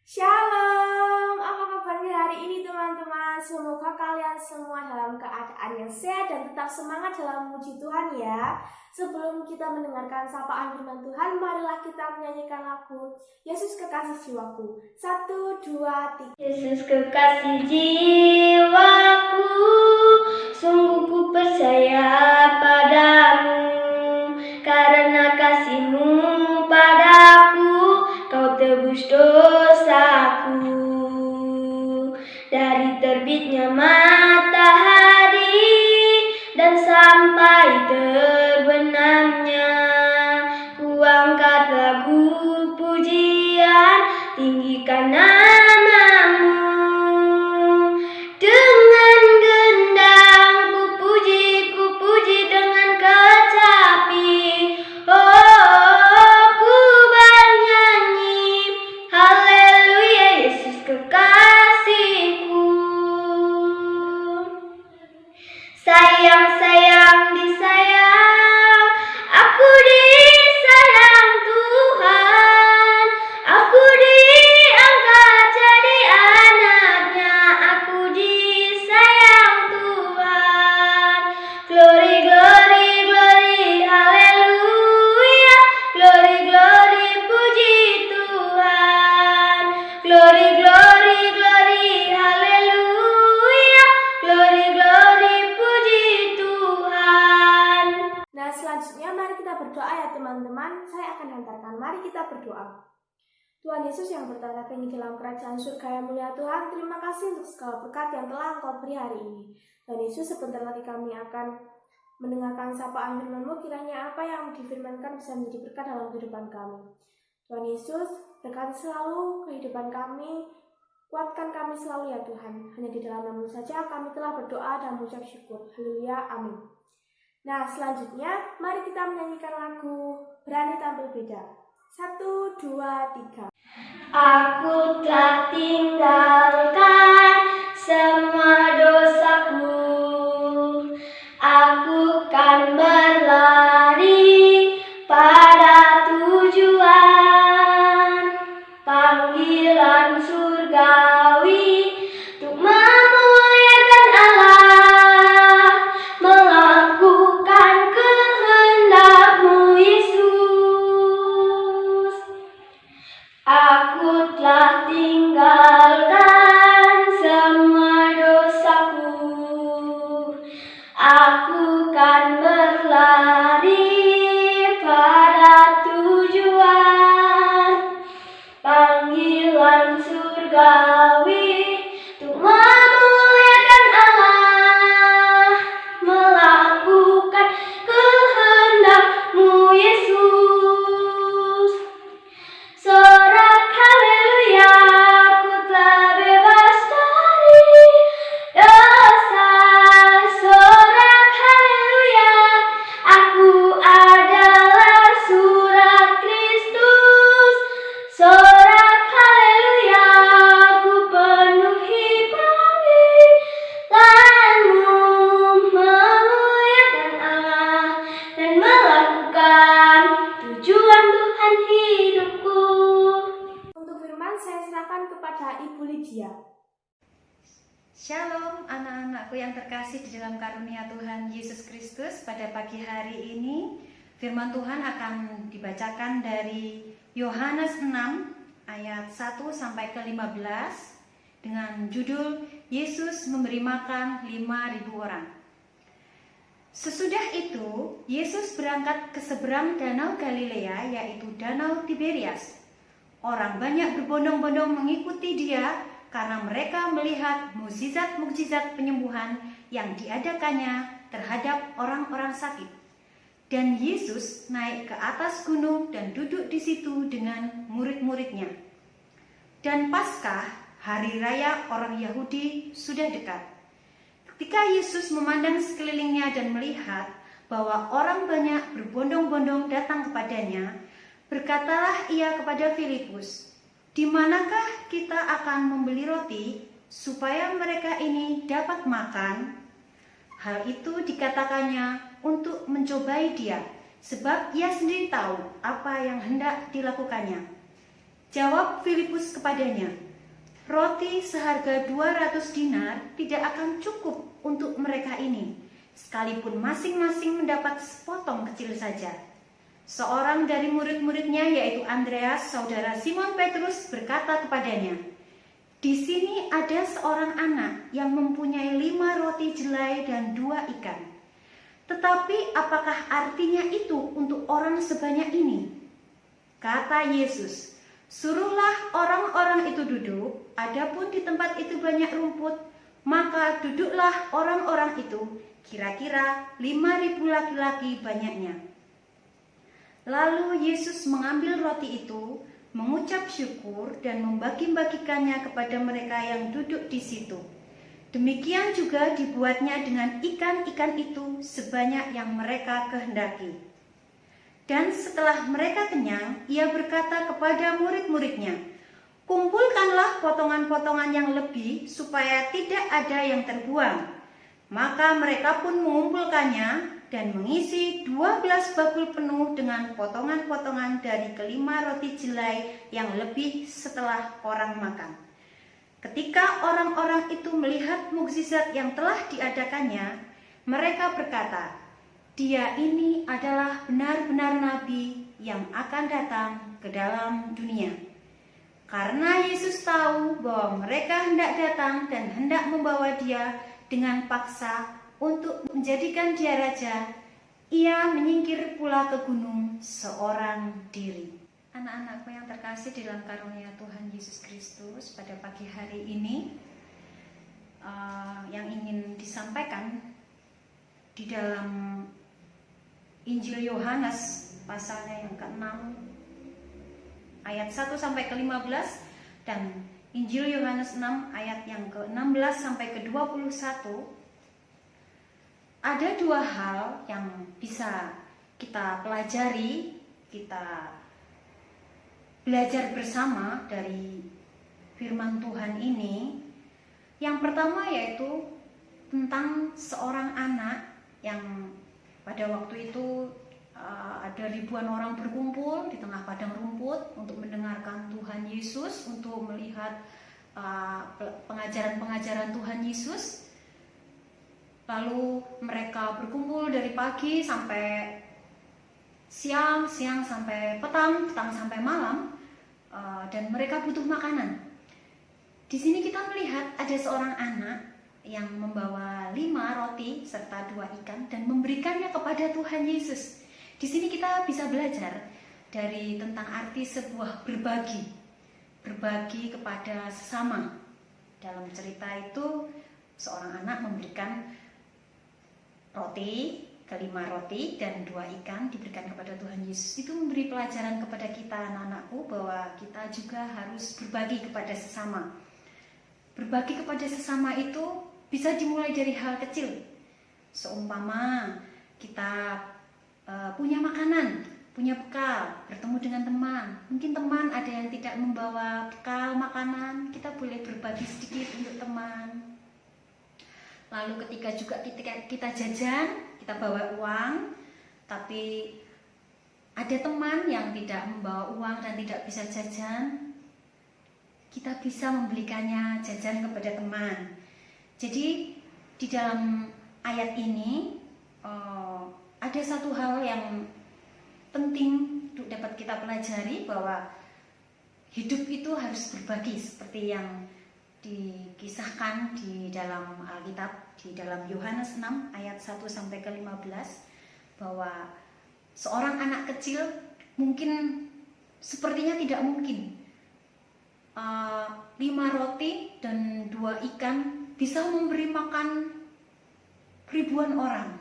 Shalom, apa kabarnya hari ini teman-teman? Semoga kalian semua dalam keadaan yang sehat dan tetap semangat dalam memuji Tuhan ya. Sebelum kita mendengarkan sapaan firman Tuhan, marilah kita menyanyikan lagu Yesus Kekasih Jiwaku. 1, 2, 3. Yesus kekasih jiwaku, sungguh ku percaya padamu, karena kasih-Mu padaku, Kau tebus dosaku. Dari terbitnya matahari dan sampai terbenamnya, ku angkat lagu pujian, tinggikan nama-Mu. Dengan gendang ku puji dengan kecapi. Oh, ku bernyanyi, haleluya, Yesus kekasihku. Sayang, disayang, aku disayang Tuhan. Aku diangkat jadi anaknya, aku disayang Tuhan. Glory, glory, glory, haleluya. Glory, glory, puji Tuhan. Glory, glory, glory, haleluya. Glory, glory, puji Tuhan. Nah, selanjutnya mari kita berdoa ya teman-teman. Saya akan hantarkan. Mari kita berdoa. Tuhan Yesus yang bertata tinggi dalam kerajaan surga yang mulia Tuhan, terima kasih untuk segala berkat yang telah Engkau beri hari ini. Tuhan Yesus, sebentar lagi kami akan mendengarkan sapaan firman-Mu, kiranya apa yang difirmankan bisa menjadi berkat dalam kehidupan kami. Tuhan Yesus, berkati selalu kehidupan kami, kuatkan kami selalu ya Tuhan. Hanya di dalam nama-Mu saja kami telah berdoa dan mengucap syukur. Haleluya, amin. Nah, selanjutnya mari kita menyanyikan lagu Berani Tampil Beda. 1, 2, 3. Aku telah tinggalkan semua dosaku, aku kan berlari pada tujuan, panggilan surgawi untuk memuliakan Allah, melakukan kehendak-Mu Yesus. Aku telah tinggalkan semua dosaku, aku kan berlari pada tujuan, panggilan surgawi untuk memuliakan Allah, melakukan kehendak-Mu Yesus. Sorak haleluya, aku telah bebas dari dosa. Sorak haleluya, aku adalah surat Kristus. Sorak haleluya, aku penuhi panggilan-Mu, memuliakan Allah dan melakukan tujuan Tuhan hidupku. Untuk firman saya serahkan kepada Ibu Lydia. Shalom anak-anakku yang terkasih di dalam karunia Tuhan Yesus Kristus. Pada pagi hari ini firman Tuhan akan dibacakan dari Yohanes 6 ayat 1 sampai ke 15 dengan judul Yesus memberi makan 5.000 orang. Sesudah itu Yesus berangkat ke seberang danau Galilea, yaitu danau Tiberias. Orang banyak berbondong-bondong mengikuti Dia karena mereka melihat mukjizat-mukjizat penyembuhan yang diadakannya terhadap orang-orang sakit. Dan Yesus naik ke atas gunung dan duduk di situ dengan murid-muridnya. Dan Paskah, hari raya orang Yahudi, sudah dekat. Ketika Yesus memandang sekelilingnya dan melihat bahwa orang banyak berbondong-bondong datang kepadanya, berkatalah Ia kepada Filipus, "Di manakah kita akan membeli roti supaya mereka ini dapat makan?" Hal itu dikatakannya untuk mencobai Dia, sebab Ia sendiri tahu apa yang hendak dilakukannya. Jawab Filipus kepadanya, "Roti seharga 200 dinar tidak akan cukup untuk mereka ini, sekalipun masing-masing mendapat sepotong kecil saja." Seorang dari murid-muridnya, yaitu Andreas, saudara Simon Petrus, berkata kepadanya, "Di sini ada seorang anak yang mempunyai 5 roti jelai dan 2 ikan. Tetapi apakah artinya itu untuk orang sebanyak ini?" Kata Yesus, "Suruhlah orang-orang itu duduk, adapun di tempat itu banyak rumput, maka duduklah orang-orang itu, kira-kira 5.000 laki-laki banyaknya." Lalu Yesus mengambil roti itu, mengucap syukur dan membagi-bagikannya kepada mereka yang duduk di situ. Demikian juga dibuatnya dengan ikan-ikan itu sebanyak yang mereka kehendaki. Dan setelah mereka kenyang, ia berkata kepada murid-muridnya, "Kumpulkanlah potongan-potongan yang lebih supaya tidak ada yang terbuang." Maka mereka pun mengumpulkannya dan mengisi 12 bakul penuh dengan potongan-potongan dari kelima roti jelai yang lebih setelah orang makan. Ketika orang-orang itu melihat mukjizat yang telah diadakannya, mereka berkata, "Dia ini adalah benar-benar nabi yang akan datang ke dalam dunia." Karena Yesus tahu bahwa mereka hendak datang dan hendak membawa dia dengan paksa untuk menjadikan dia raja, ia menyingkir pula ke gunung seorang diri. Anak-anakku yang terkasih di dalam karunia Tuhan Yesus Kristus, pada pagi hari ini yang ingin disampaikan di dalam Injil Yohanes pasalnya yang ke-6 ayat 1 sampai ke-15 dan Injil Yohanes 6 ayat yang ke-16 sampai ke-21. Ada 2 hal yang bisa kita pelajari, kita belajar bersama dari firman Tuhan ini. Yang pertama yaitu tentang seorang anak yang pada waktu itu ada ribuan orang berkumpul di tengah padang rumput untuk mendengarkan Tuhan Yesus, untuk melihat pengajaran-pengajaran Tuhan Yesus. Lalu mereka berkumpul dari pagi sampai siang, siang sampai petang, petang sampai malam, dan mereka butuh makanan. Di sini kita melihat ada seorang anak yang membawa 5 roti serta 2 ikan dan memberikannya kepada Tuhan Yesus. Di sini kita bisa belajar dari tentang arti sebuah berbagi, berbagi kepada sesama. Dalam cerita itu seorang anak memberikan roti, kelima roti dan 2 ikan diberikan kepada Tuhan Yesus. Itu memberi pelajaran kepada kita anak-anakku bahwa kita juga harus berbagi kepada sesama. Berbagi kepada sesama itu bisa dimulai dari hal kecil. Seumpama kita punya makanan, punya bekal, bertemu dengan teman. Mungkin teman ada yang tidak membawa bekal makanan, kita boleh berbagi sedikit untuk teman. Lalu ketika kita jajan, kita bawa uang, tapi ada teman yang tidak membawa uang dan tidak bisa jajan, kita bisa membelikannya jajan kepada teman. Jadi di dalam ayat ini ada satu hal yang penting untuk dapat kita pelajari, bahwa hidup itu harus berbagi seperti yang dikisahkan di dalam Alkitab, di dalam Yohanes 6 ayat 1 sampai ke-15, bahwa seorang anak kecil mungkin sepertinya tidak mungkin 5 roti dan 2 ikan bisa memberi makan ribuan orang.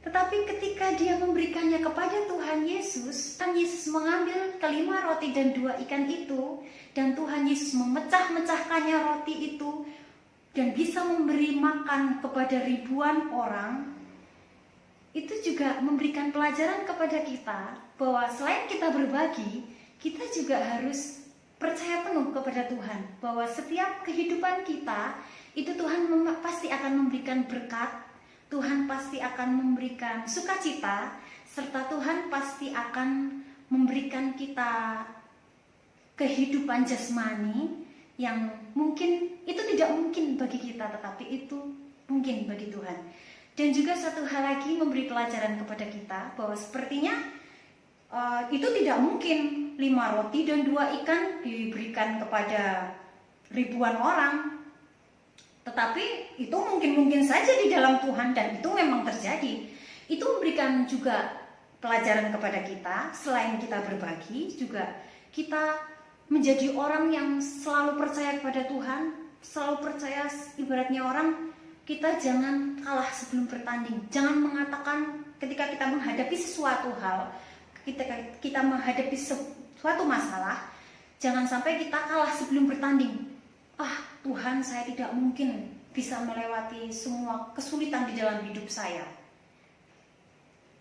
Tetapi ketika dia memberikannya kepada Tuhan Yesus, Tuhan Yesus mengambil kelima roti dan 2 ikan itu, dan Tuhan Yesus memecah-mecahkannya roti itu, dan bisa memberi makan kepada ribuan orang. Itu juga memberikan pelajaran kepada kita, bahwa selain kita berbagi, kita juga harus percaya penuh kepada Tuhan, bahwa setiap kehidupan kita, itu Tuhan pasti akan memberikan berkat, Tuhan pasti akan memberikan sukacita, serta Tuhan pasti akan memberikan kita kehidupan jasmani yang mungkin itu tidak mungkin bagi kita, tetapi itu mungkin bagi Tuhan. Dan juga satu hal lagi, memberi pelajaran kepada kita bahwa sepertinya itu tidak mungkin 5 roti dan 2 ikan diberikan kepada ribuan orang. Tetapi itu mungkin saja di dalam Tuhan, dan itu memang terjadi. Itu memberikan juga pelajaran kepada kita. Selain kita berbagi, juga kita menjadi orang yang selalu percaya kepada Tuhan. Selalu percaya, ibaratnya orang, kita jangan kalah sebelum bertanding. Jangan mengatakan ketika kita menghadapi sesuatu hal, kita menghadapi suatu masalah, jangan sampai kita kalah sebelum bertanding. Tuhan, saya tidak mungkin bisa melewati semua kesulitan di dalam hidup saya.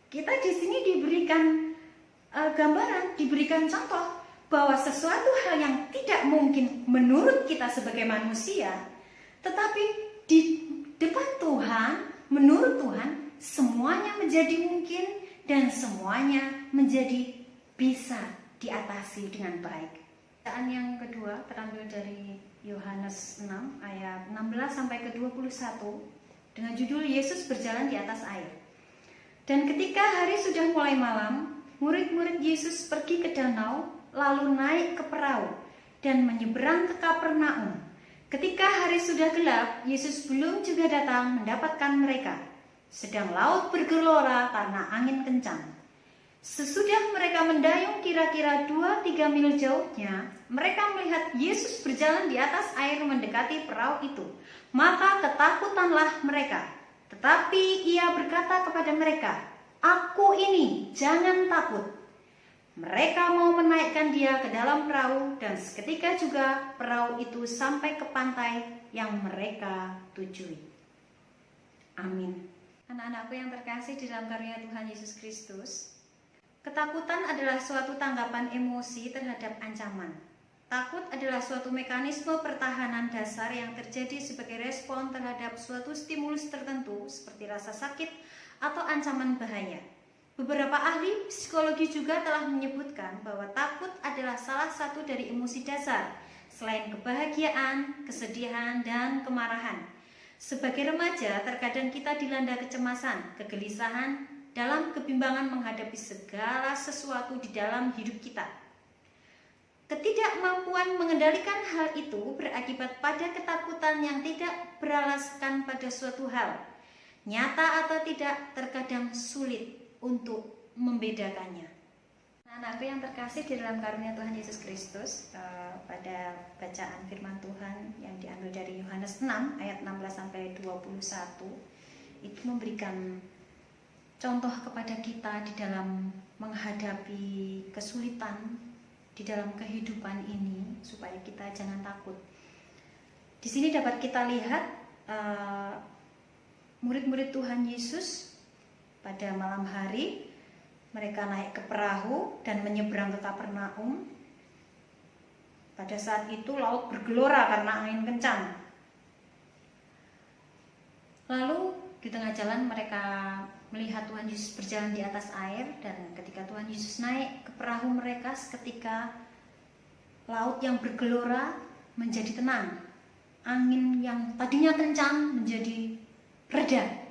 Kita di sini diberikan gambaran, diberikan contoh bahwa sesuatu hal yang tidak mungkin menurut kita sebagai manusia, tetapi di depan Tuhan, menurut Tuhan, semuanya menjadi mungkin dan semuanya menjadi bisa diatasi dengan baik. Bacaan yang kedua terambil dari Yohanes 6 ayat 16 sampai ke 21 dengan judul Yesus berjalan di atas air. Dan ketika hari sudah mulai malam, murid-murid Yesus pergi ke danau, lalu naik ke perahu dan menyeberang ke Kapernaum. Ketika hari sudah gelap, Yesus belum juga datang mendapatkan mereka. Sedang laut bergelora karena angin kencang. Sesudah mereka mendayung kira-kira 2-3 mil jauhnya, mereka melihat Yesus berjalan di atas air mendekati perahu itu. Maka ketakutanlah mereka. Tetapi ia berkata kepada mereka, "Aku ini, jangan takut." Mereka mau menaikkan dia ke dalam perahu, dan seketika juga perahu itu sampai ke pantai yang mereka tujui. Amin. Anak-anakku yang terkasih di dalam karunia Tuhan Yesus Kristus, ketakutan adalah suatu tanggapan emosi terhadap ancaman. Takut adalah suatu mekanisme pertahanan dasar yang terjadi sebagai respon terhadap suatu stimulus tertentu seperti rasa sakit atau ancaman bahaya. Beberapa ahli psikologi juga telah menyebutkan bahwa takut adalah salah satu dari emosi dasar selain kebahagiaan, kesedihan, dan kemarahan. Sebagai remaja, terkadang kita dilanda kecemasan, kegelisahan, dalam kebimbangan menghadapi segala sesuatu di dalam hidup kita. Ketidakmampuan mengendalikan hal itu berakibat pada ketakutan yang tidak beralaskan pada suatu hal. Nyata atau tidak, terkadang sulit untuk membedakannya. Anak-anakku yang terkasih di dalam karunia Tuhan Yesus Kristus, pada bacaan firman Tuhan yang diambil dari Yohanes 6 ayat 16 sampai 21, itu memberikan contoh kepada kita di dalam menghadapi kesulitan di dalam kehidupan ini, supaya kita jangan takut. Di sini dapat kita lihat murid-murid Tuhan Yesus pada malam hari, mereka naik ke perahu dan menyeberang ke Kapernaum. Pada saat itu laut bergelora karena angin kencang. Lalu di tengah jalan mereka melihat Tuhan Yesus berjalan di atas air, dan ketika Tuhan Yesus naik ke perahu mereka, seketika laut yang bergelora menjadi tenang. Angin yang tadinya kencang menjadi reda.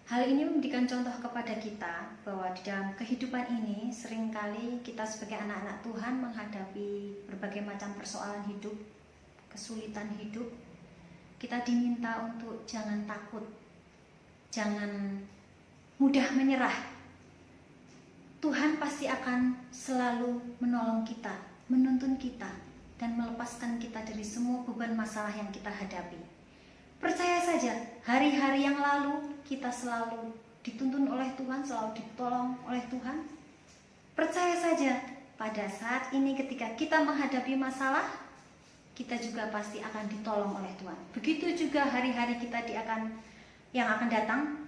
Hal ini memberikan contoh kepada kita bahwa di dalam kehidupan ini seringkali kita sebagai anak-anak Tuhan menghadapi berbagai macam persoalan hidup, kesulitan hidup. Kita diminta untuk jangan takut, jangan mudah menyerah. Tuhan pasti akan selalu menolong kita, menuntun kita, dan melepaskan kita dari semua beban masalah yang kita hadapi. Percaya saja, hari-hari yang lalu kita selalu dituntun oleh Tuhan, selalu ditolong oleh Tuhan. Percaya saja, pada saat ini ketika kita menghadapi masalah, kita juga pasti akan ditolong oleh Tuhan. Begitu juga hari-hari kita yang akan datang,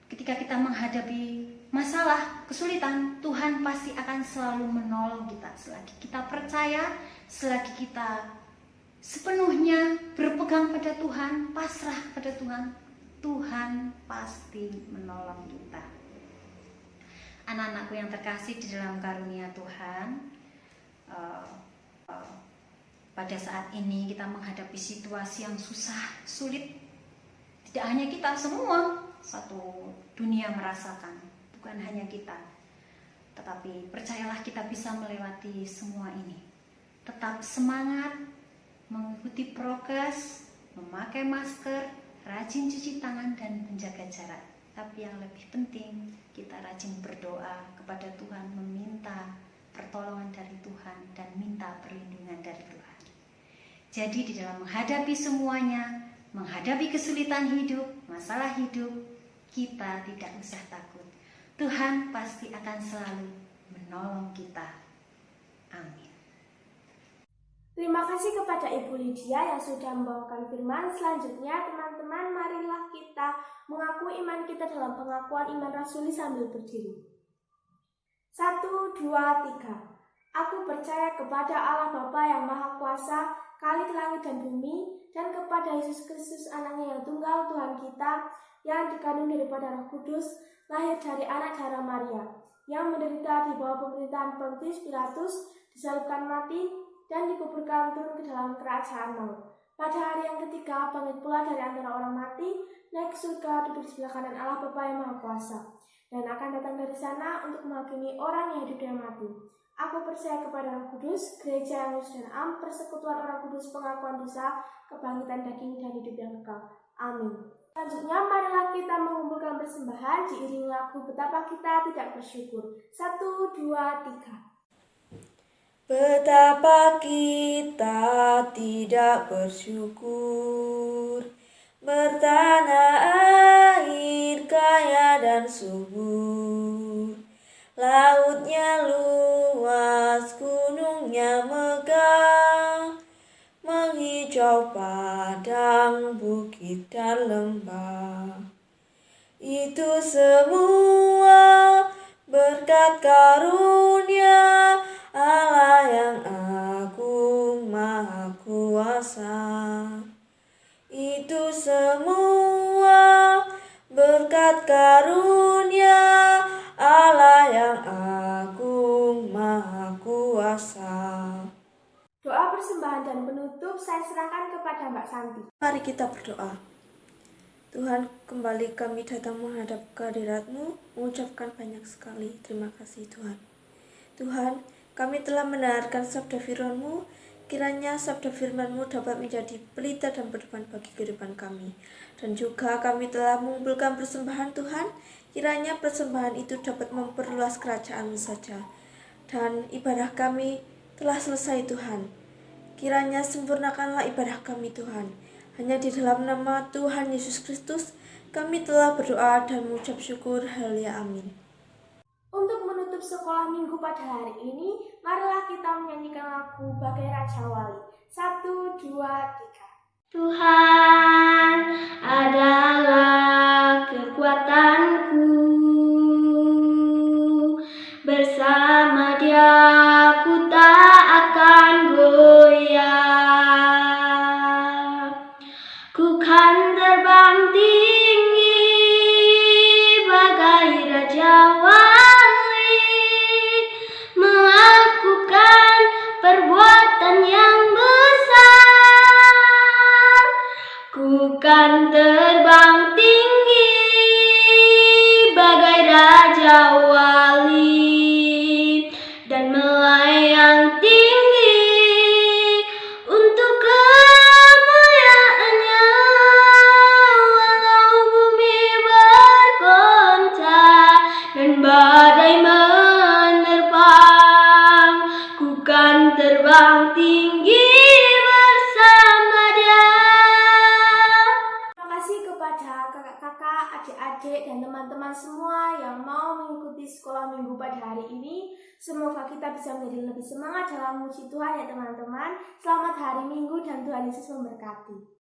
ketika kita menghadapi masalah, kesulitan, Tuhan pasti akan selalu menolong kita. Selagi kita percaya, selagi kita sepenuhnya berpegang pada Tuhan, pasrah pada Tuhan, Tuhan pasti menolong kita. Anak-anakku yang terkasih di dalam karunia Tuhan, pada saat ini kita menghadapi situasi yang susah, sulit. Tidak hanya kita, semua satu dunia merasakan, bukan hanya kita. Tetapi percayalah kita bisa melewati semua ini. Tetap semangat, mengikuti prokes, memakai masker, rajin cuci tangan dan menjaga jarak. Tapi yang lebih penting, kita rajin berdoa kepada Tuhan, meminta pertolongan dari Tuhan dan minta perlindungan dari Tuhan. Jadi di dalam menghadapi semuanya, menghadapi kesulitan hidup, masalah hidup, kita tidak usah takut. Tuhan pasti akan selalu menolong kita. Amin. Terima kasih kepada Ibu Lydia yang sudah membawakan firman. Selanjutnya, teman-teman, marilah kita mengaku iman kita dalam pengakuan iman rasuli sambil berdiri. 1, 2, 3. Aku percaya kepada Allah Bapa yang Maha Kuasa, Khalik langit dan bumi, dan kepada Yesus Kristus, Anaknya yang tunggal, Tuhan kita, yang dikandung daripada Roh Kudus, lahir dari anak darah Maria, yang menderita di bawah pemerintahan Pontius Pilatus, disalibkan mati, dan dikuburkan turun ke dalam kerajaan maut. Pada hari yang ketiga, bangkit pula dari antara orang mati, naik ke surga, duduk di sebelah kanan Allah Bapa yang Maha Kuasa, dan akan datang dari sana untuk menghakimi orang yang hidup dan mati. Aku percaya kepada Roh Kudus, gereja yang kudus dan am, persekutuan orang kudus, pengakuan dosa, kebangkitan daging dan hidup yang kekal. Amin. Selanjutnya, marilah kita mengumpulkan persembahan diiringi lagu Betapa Kita Tidak Bersyukur. 1, 2, 3. Betapa kita tidak bersyukur, bertanah air kaya dan subur, lautnya luas, gunungnya megah, menghijau padang, bukit dan lembah. Itu semua berkat karunia Allah yang agung maha kuasa. Itu semua berkat karunia Allah yang agung maha kuasa. Doa persembahan dan penutup saya serahkan kepada Mbak Santi. Mari kita berdoa. Tuhan, kembali kami datang menghadap kehadirat-Mu, mengucapkan banyak sekali terima kasih Tuhan. Tuhan, kami telah mendengarkan sabda firman-Mu, kiranya sabda firman-Mu dapat menjadi pelita dan pedoman bagi kehidupan kami. Dan juga kami telah mengumpulkan persembahan Tuhan, kiranya persembahan itu dapat memperluas kerajaan-Mu saja. Dan ibadah kami telah selesai Tuhan. Kiranya sempurnakanlah ibadah kami Tuhan. Hanya di dalam nama Tuhan Yesus Kristus, kami telah berdoa dan mengucap syukur. Haleluya, amin. Untuk menutup sekolah minggu pada hari ini, marilah kita menyanyikan lagu Bagai Raja Wali. 1, 2, 3. Tuhan adalah kekuatanku, bersama Dia ku tak akan goyah. Ku kan terbang tinggi bagai Raja Wali, melakukan perbuatan yang besar. Ku kan terbang tinggi bagai Raja Wali dan melayang tinggi untuk kemuliaan-Nya. Walau bumi bergoncang dan badai menerpang, ku kan terbang tinggi bersama Dia. Terima kasih kepada kakak-kakak, adik-adik, dan teman-teman semua yang mau mengikuti sekolah minggu pada hari ini. Semoga kita bisa menjadi lebih semangat dalam memuji Tuhan ya teman-teman. Selamat hari Minggu dan Tuhan Yesus memberkati.